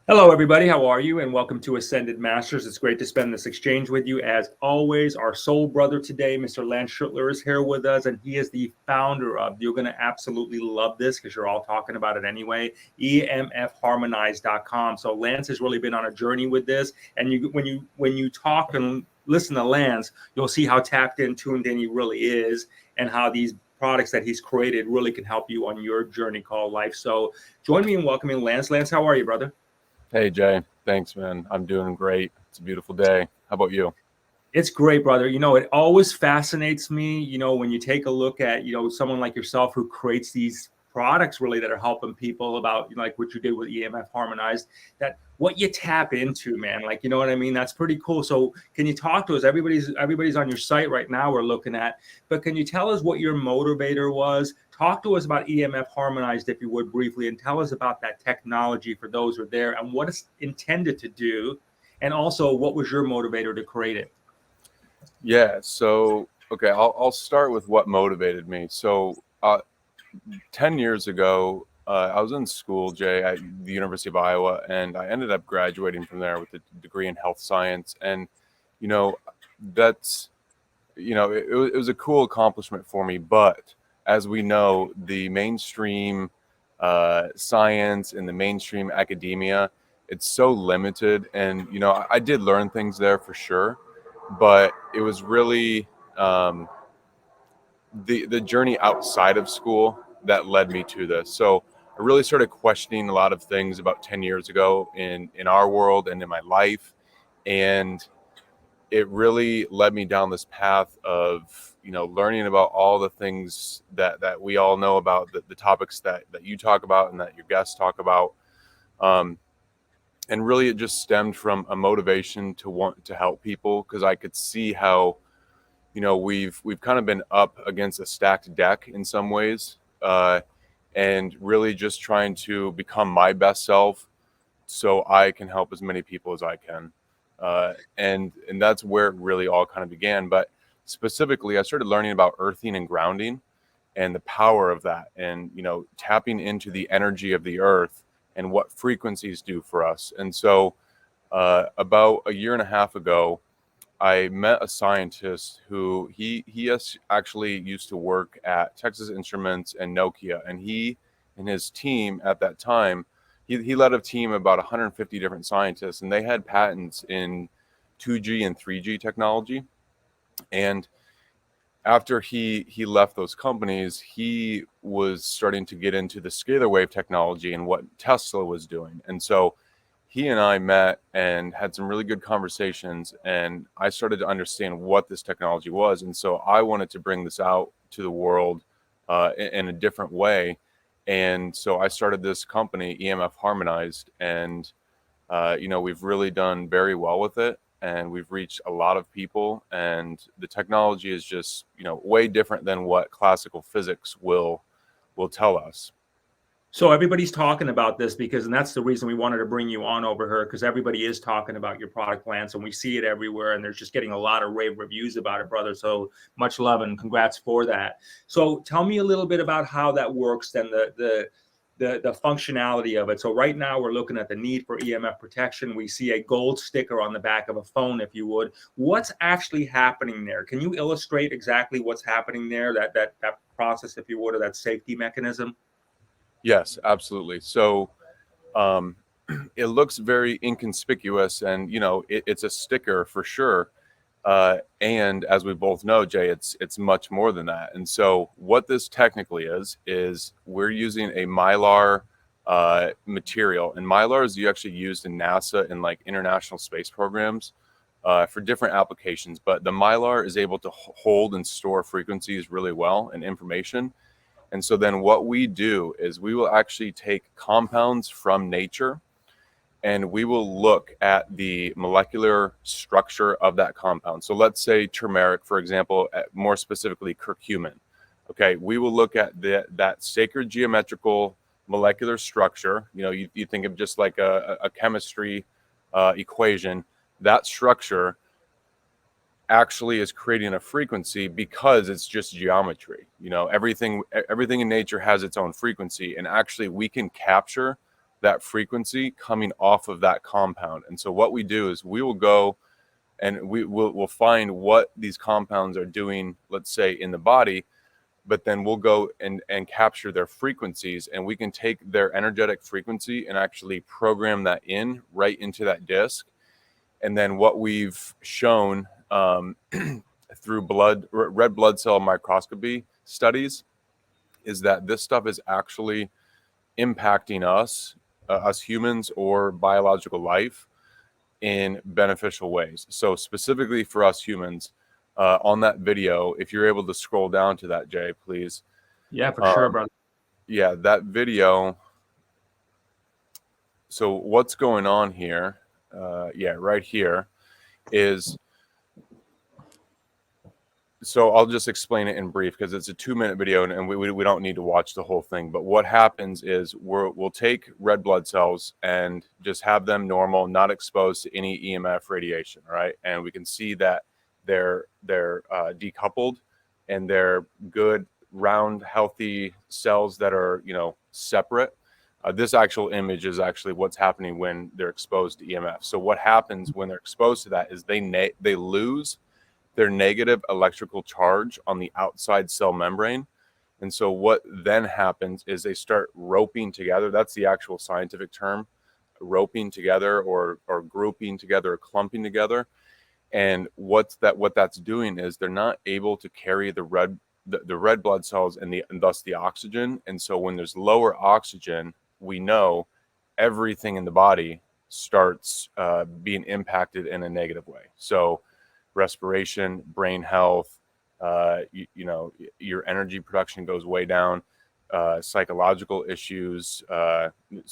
Hello, everybody. How are you? And welcome to Ascended Masters. It's great to spend this exchange with you. As always, our soul brother today, Mr. Lance Schuttler, is here with us, and he is the founder of, you're going to absolutely love this because you're all talking about it anyway, EMFHarmonized.com. So Lance has really been on a journey with this. And when you talk and listen to Lance, you'll see how tapped in, tuned in he really is, and how these products that he's created really can help you on your journey called life. So join me in welcoming Lance. Lance, how are you, brother? Hey Jay, thanks man. I'm doing great. It's a beautiful day. How about you? It's great, brother. It always fascinates me, when you take a look at, someone like yourself who creates these products really that are helping people about, like what you did with EMF Harmonized, that what you tap into, man, like, you know what I mean? That's pretty cool. So can you talk to us? Everybody's on your site right now we're looking at, but can you tell us what your motivator was? Talk to us about EMF Harmonized, if you would, briefly, and tell us about that technology for those who are there and what it's intended to do. And also, what was your motivator to create it? Yeah, so okay, I'll start with what motivated me. 10 years ago, I was in school, Jay, at the University of Iowa, and I ended up graduating from there with a degree in health science. And, you know, that's, it was a cool accomplishment for me. But as we know, the mainstream science and the mainstream academia, it's so limited. And, I did learn things there for sure, but it was really the journey outside of school that led me to this. So I really started questioning a lot of things about 10 years ago in our world and in my life. And it really led me down this path of, learning about all the things that we all know about, the topics that you talk about and that your guests talk about. Um, and really it just stemmed from a motivation to want to help people, because I could see how we've kind of been up against a stacked deck in some ways, and really just trying to become my best self so I can help as many people as I can, and that's where it really all kind of began. But specifically, I started learning about earthing and grounding and the power of that, and tapping into the energy of the earth and what frequencies do for us. And so about a year and a half ago, I met a scientist who actually used to work at Texas Instruments and Nokia, and he and his team at that time, he led a team of about 150 different scientists, and they had patents in 2G and 3G technology. And after he left those companies, he was starting to get into the scalar wave technology and what Tesla was doing. And so he and I met and had some really good conversations, and I started to understand what this technology was. And so I wanted to bring this out to the world in a different way. And so I started this company, EMF Harmonized, and we've really done very well with it, and we've reached a lot of people. And the technology is just way different than what classical physics will tell us. So everybody's talking about this and that's the reason we wanted to bring you on over here, because everybody is talking about your product, Lance, and we see it everywhere, and there's just getting a lot of rave reviews about it, brother. So much love and congrats for that. So tell me a little bit about how that works, then the functionality of it. So right now we're looking at the need for EMF protection. We see a gold sticker on the back of a phone, if you would. What's actually happening there? Can you illustrate exactly what's happening there, that process, if you would, or that safety mechanism? Yes, absolutely. So um, it looks very inconspicuous, and it's a sticker for sure. And as we both know, Jay, it's much more than that. And so what this technically is we're using a mylar material, and mylar is actually used in NASA and like international space programs for different applications. But the mylar is able to hold and store frequencies really well and information. And so then what we do is we will actually take compounds from nature, and we will look at the molecular structure of that compound. So let's say turmeric, for example, more specifically curcumin. Okay, we will look at that sacred geometrical molecular structure. You think of just like a chemistry equation. That structure actually is creating a frequency because it's just geometry. Everything in nature has its own frequency, and actually we can capture that frequency coming off of that compound. And so what we do is we will go and we'll find what these compounds are doing, let's say in the body, but then we'll go and capture their frequencies, and we can take their energetic frequency and actually program that in right into that disc. And then what we've shown through red blood cell microscopy studies is that this stuff is actually impacting us humans or biological life in beneficial ways. So specifically for us humans, on that video, if you're able to scroll down to that, Jay, please. Yeah, for sure, brother. Yeah, that video. So what's going on here? Yeah, right here is. So I'll just explain it in brief because it's a 2-minute video and we don't need to watch the whole thing. But what happens is we'll take red blood cells and just have them normal, not exposed to any EMF radiation, right? And we can see that they're decoupled and they're good, round, healthy cells that are, separate. This actual image is actually what's happening when they're exposed to EMF. So what happens when they're exposed to that is they lose their negative electrical charge on the outside cell membrane. And so what then happens is they start roping together. That's the actual scientific term, roping together or grouping together or clumping together. And what that's doing is they're not able to carry the red blood cells and thus the oxygen. And so when there's lower oxygen, we know everything in the body starts being impacted in a negative way. So respiration, brain health, your energy production goes way down, psychological issues,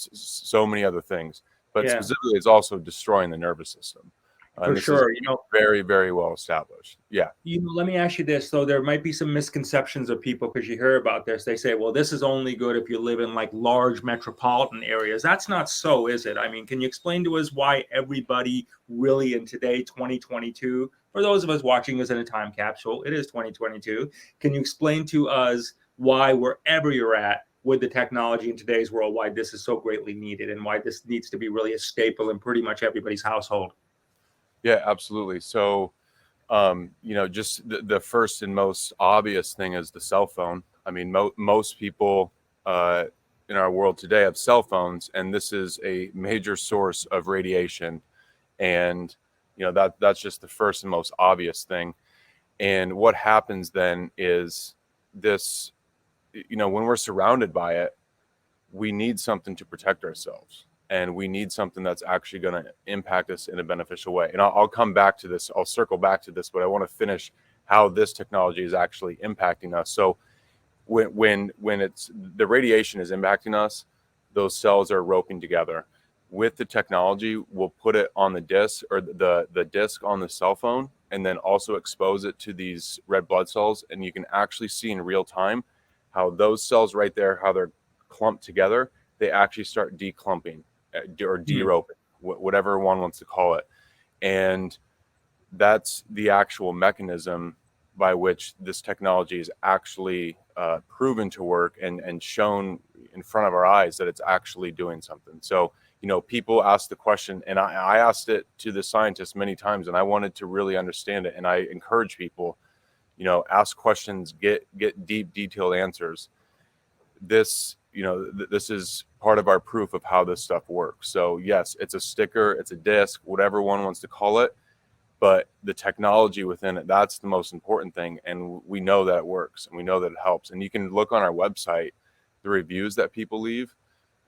so many other things. But specifically, it's also destroying the nervous system. For sure, very, very well established. Yeah. Let me ask you this. So there might be some misconceptions of people because you hear about this. They say, well, this is only good if you live in like large metropolitan areas. That's not so, is it? I mean, can you explain to us why everybody really in today, 2022, for those of us watching us in a time capsule, it is 2022. Can you explain to us why wherever you're at with the technology in today's world, why this is so greatly needed and why this needs to be really a staple in pretty much everybody's household? Yeah, absolutely. So, just the first and most obvious thing is the cell phone. I mean, most people in our world today have cell phones, and this is a major source of radiation. And, that's just the first and most obvious thing. And what happens then is this, when we're surrounded by it, we need something to protect ourselves. And we need something that's actually going to impact us in a beneficial way. And I'll come back to this. I'll circle back to this, but I want to finish how this technology is actually impacting us. So when it's the radiation is impacting us, those cells are roping together. With the technology, we'll put it on the disc or the disc on the cell phone, and then also expose it to these red blood cells. And you can actually see in real time how those cells right there, how they're clumped together, they actually start declumping or de-roping, whatever one wants to call it. And that's the actual mechanism by which this technology is actually proven to work and shown in front of our eyes that it's actually doing something. So, people ask the question, and I asked it to the scientists many times, and I wanted to really understand it. And I encourage people, ask questions, get deep, detailed answers. This is part of our proof of how this stuff works. So yes, it's a sticker, it's a disc, whatever one wants to call it, but the technology within it, that's the most important thing. And we know that it works and we know that it helps. And you can look on our website, the reviews that people leave.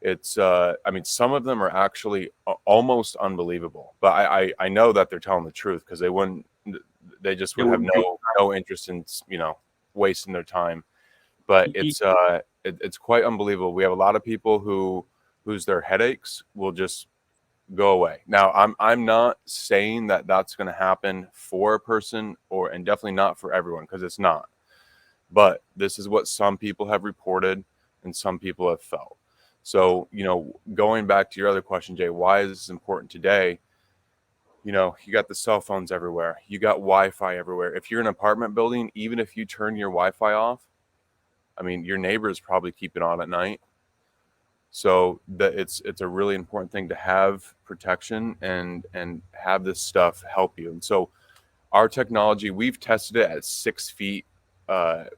It's, some of them are actually almost unbelievable, but I know that they're telling the truth because they just would have no interest in, wasting their time. But it's quite unbelievable. We have a lot of people whose their headaches will just go away. Now, I'm not saying that that's going to happen for a person and definitely not for everyone, because it's not. But this is what some people have reported and some people have felt. So, going back to your other question, Jay, why is this important today? You got the cell phones everywhere. You got Wi-Fi everywhere. If you're in an apartment building, even if you turn your Wi-Fi off, your neighbors probably keep it on at night. So that it's a really important thing to have protection and have this stuff help you. And so our technology, we've tested it at 6 feet, a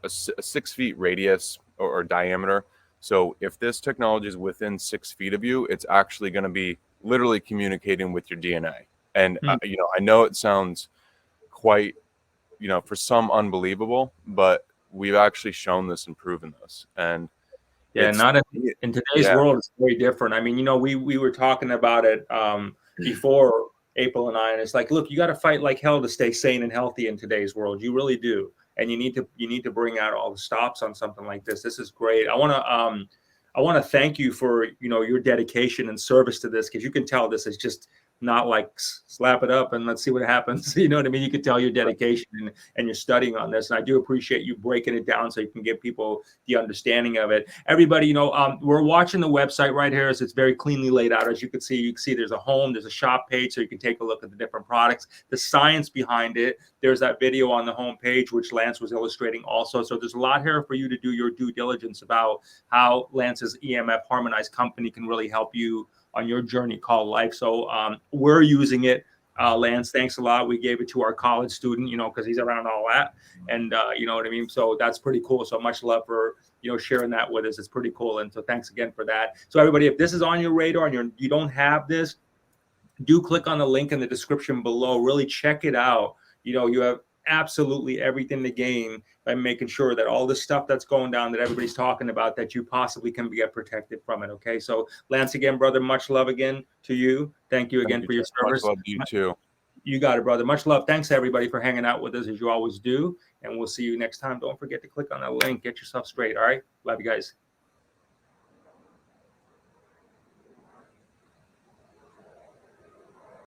6 feet radius or diameter. So if this technology is within 6 feet of you, it's actually going to be literally communicating with your DNA. And you know, I know it sounds quite, you know, for some unbelievable, but we've actually shown this and proven this. And Yeah, it's, not in today's world, it's very different. I mean, you know, we were talking about it before, April and I, and it's like, look, you got to fight like hell to stay sane and healthy in today's world. You really do, and you need to bring out all the stops on something like this. This is great. I want to thank you for, you know, your dedication and service to this, because you can tell this is just not like slap it up and let's see what happens. You know what I mean? You can tell your dedication and you're studying on this. And I do appreciate you breaking it down so you can give people the understanding of it. Everybody, you know, we're watching the website right here. It's very cleanly laid out. As you can see there's a home, there's a shop page, so you can take a look at the different products, the science behind it. There's that video on the home page, which Lance was illustrating also. So there's a lot here for you to do your due diligence about how Lance's EMF Harmonized company can really help you on your journey called life. So we're using it. Lance, thanks a lot. We gave it to our college student, you know, because he's around all that. And you know what I mean? So that's pretty cool. So much love for, you know, sharing that with us. It's pretty cool. And so thanks again for that. So everybody, if this is on your radar and you don't have this, do click on the link in the description below. Really check it out. You know, you have absolutely everything to gain by making sure that all this stuff that's going down that everybody's talking about, that you possibly can get protected from it. Okay. So Lance, again, brother, much love again to you. Thank you again for your service. Much love to you too. You got it, brother. Much love. Thanks everybody for hanging out with us as you always do. And we'll see you next time. Don't forget to click on that link. Get yourself straight. All right. Love you guys.